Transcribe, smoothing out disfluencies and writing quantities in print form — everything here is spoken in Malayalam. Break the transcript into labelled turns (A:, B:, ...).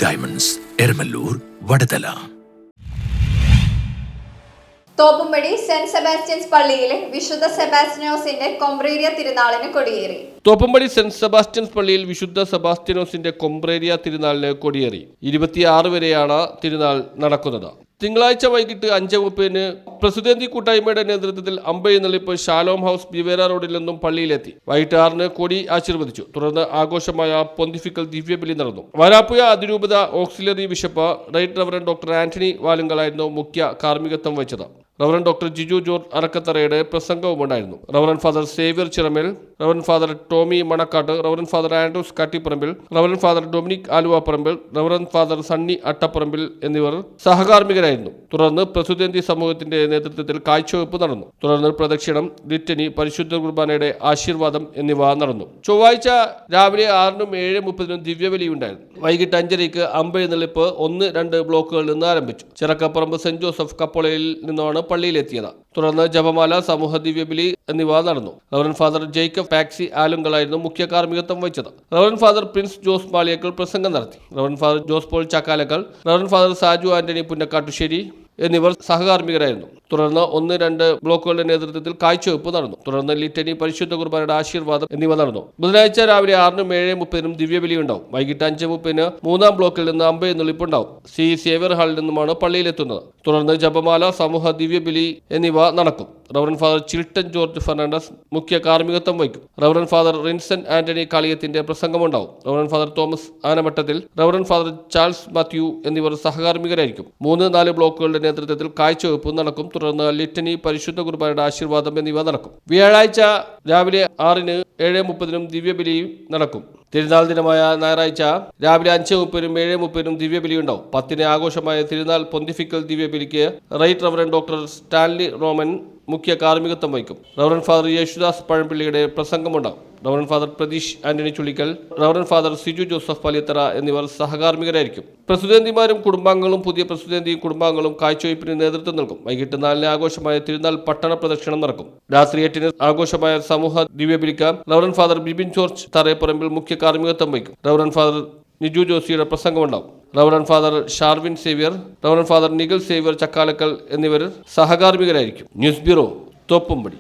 A: Diamonds, Eramallur, Vadathala.
B: Thoppumpady saint Sebastian's പള്ളിയിലെ വിശുദ്ധ സെബാസ്റ്റ്യനോസിന്റെ കൊമ്പ്രേരിയ തിരുനാളിന് കൊടിയേറി.
C: തോപ്പുംപടി സെന്റ് സെബാസ്റ്റ്യൻസ് പള്ളിയിൽ വിശുദ്ധ സെബാസ്റ്റ്യനോസിന്റെ കൊമ്പ്രേരിയ തിരുനാളിന് കൊടിയേറി. 26 വരെയാണ് തിരുനാൾ നടക്കുന്നത്. തിങ്കളാഴ്ച വൈകിട്ട് 5:30 പ്രസിദ്ധി കൂട്ടായ്മയുടെ നേതൃത്വത്തിൽ അമ്പെഴുന്നള്ളിപ്പ് ഷാലോം ഹൗസ് ബിവേര റോഡിൽ നിന്നും പള്ളിയിലെത്തി. വൈകിട്ട് 6 കൊടി ആശീർവദിച്ചു. തുടർന്ന് ആഘോഷമായ പൊന്തിഫിക്കൽ ദിവ്യബലി നടന്നു. വരാപ്പുഴ അതിരൂപത auxiliary bishop Right Reverend Doctor Antony വാലുങ്കലായിരുന്നു മുഖ്യ കാർമ്മികത്വം വഹിച്ചത്. റവറൻഡ് ഡോക്ടർ ജിജു ജോർജ് അറക്കത്തറയുടെ പ്രസംഗവും ഉണ്ടായിരുന്നു. Reverend Father Xavier Chiramel, Reverend Father Tommy Manakkatt, Reverend Father Andrews Kattiparambil, Reverend Father Dominic Aluvaparambil, Reverend Father Sunny Attaparambil എന്നിവർ സഹകാർമ്മികരായിരുന്നു. തുടർന്ന് പ്രസുതേന്തി സമൂഹത്തിന്റെ നേതൃത്വത്തിൽ കാഴ്ചവെപ്പ് നടന്നു. തുടർന്ന് പ്രദക്ഷിണം, ലിറ്റനി, പരിശുദ്ധ കുർബാനയുടെ ആശീർവാദം എന്നിവ നടന്നു. ചൊവ്വാഴ്ച രാവിലെ 6-നും 7:30-നും ദിവ്യബലി ഉണ്ടായിരുന്നു. വൈകിട്ട് 5:30 അമ്പെഴുന്നള്ളിപ്പ് 1-2 ബ്ലോക്കുകളിൽ നിന്ന് ആരംഭിച്ചു. ചിറക്കപ്പറമ്പ് സെന്റ് ജോസഫ് കപ്പോളയിൽ നിന്നാണ് പള്ളിയിലെത്തിയത്. തുടർന്ന് ജപമാല, സമൂഹ ദിവ്യബലി എന്നിവ നടന്നു. റവറൻഡ് ഫാദർ ജേക്കബ് പാക്സി ആലുങ്കലായിരുന്നു മുഖ്യ കാർമ്മികത്വം വഹിച്ചത്. റവറൻഡ് ഫാദർ പ്രിൻസ് ജോസ് മാളിയേക്കൽ പ്രസംഗം നടത്തി. Reverend father Jose Paul Chakkalakkal, reverend father Saju Antony Punnakkattussery എന്നിവർ സഹകാർമ്മികരായിരുന്നു. തുടർന്ന് 1-2 ബ്ലോക്കുകളുടെ നേതൃത്വത്തിൽ കാഴ്ചവെപ്പ് നടന്നു. തുടർന്ന് ലിറ്റനി, പരിശുദ്ധ കുർബാനയുടെ ആശീർവാദം എന്നിവ നടന്നു. ബുധനാഴ്ച രാവിലെ 6-നും 7:30-നും ദിവ്യബലി ഉണ്ടാവും. വൈകിട്ട് 5:30-ന് 3-ാം ബ്ലോക്കിൽ നിന്ന് അമ്പെഴുന്നള്ളിപ്പ് ഉണ്ടാവും. സേവ്യർ ഹാളിൽ നിന്നുമാണ് പള്ളിയിലെത്തുന്നത്. തുടർന്ന് ജപമാല, സമൂഹ ദിവ്യബലി എന്നിവ നടക്കും. Reverend Father Chilton George Fernandez മുഖ്യ കാർമ്മികത്വം വഹിക്കും. റവറൻഡ് ഫാദർ റിൻസൻ ആന്റണി കാളിയത്തിന്റെ പ്രസംഗമുണ്ടാവും. Reverend Father Thomas Anamattathil, Reverend Father Charles Mathew എന്നിവർ സഹകാർമ്മികരായിരിക്കും. 3-4 ബ്ലോക്കുകളുടെ നേതൃത്വത്തിൽ കാഴ്ചവെപ്പ് നടക്കും. തുടർന്ന് ലിറ്റനി, പരിശുദ്ധ കുർബാനയുടെ ആശീർവാദം എന്നിവ നടക്കും. വ്യാഴാഴ്ച രാവിലെ 6-ന് 7:30-നും ദിവ്യബലി നടക്കും. തിരുനാൾ ദിനമായ ഞായറാഴ്ച രാവിലെ 5:30-നും 7:30-നും ദിവ്യബലി ഉണ്ടാവും. 10-ന് ആഘോഷമായ തിരുനാൾ പൊന്തിഫിക്കൽ ദിവ്യബലിക്ക് Right Reverend Doctor Stanley Roman മുഖ്യ കാർമ്മികത്വം വഹിക്കും. റവറൻഡ് ഫാദർ യേശുദാസ് പഴംപിള്ളിയുടെ പ്രസംഗമുണ്ടാവും. Reverend Father Pratheesh Antony Chullikkal, Reverend Father Siju Joseph Paliyathara എന്നിവർ സഹകാർമ്മികരായിരിക്കും. പ്രസിദ്ധന്തിമാരും കുടുംബാംഗങ്ങളും പുതിയ പ്രസിദ്ധന്തിയും കുടുംബാംഗങ്ങളും കാഴ്ചവയ്പ്പിന് നേതൃത്വം നൽകും. വൈകിട്ട് 4-ന് ആഘോഷമായ തിരുനാൾ പട്ടണ പ്രദക്ഷിണം നടക്കും. രാത്രി 8-ന് ആഘോഷമായ സമൂഹ ദിവ്യബലിക്ക് Reverend Father Bibin George Tharayapparambil മുഖ്യ കാർമ്മികത്വം വഹിക്കും. റവറൻഡ് ഫാദർ നിജു ജോസിയുടെ പ്രസംഗമുണ്ടാവും. Reverend Father Sharvin Xavier, Reverend Father Nikhil Xavier Chakkalakkal എന്നിവർ സഹകാർമ്മികരായിരിക്കും. News bureau, Thoppumpady.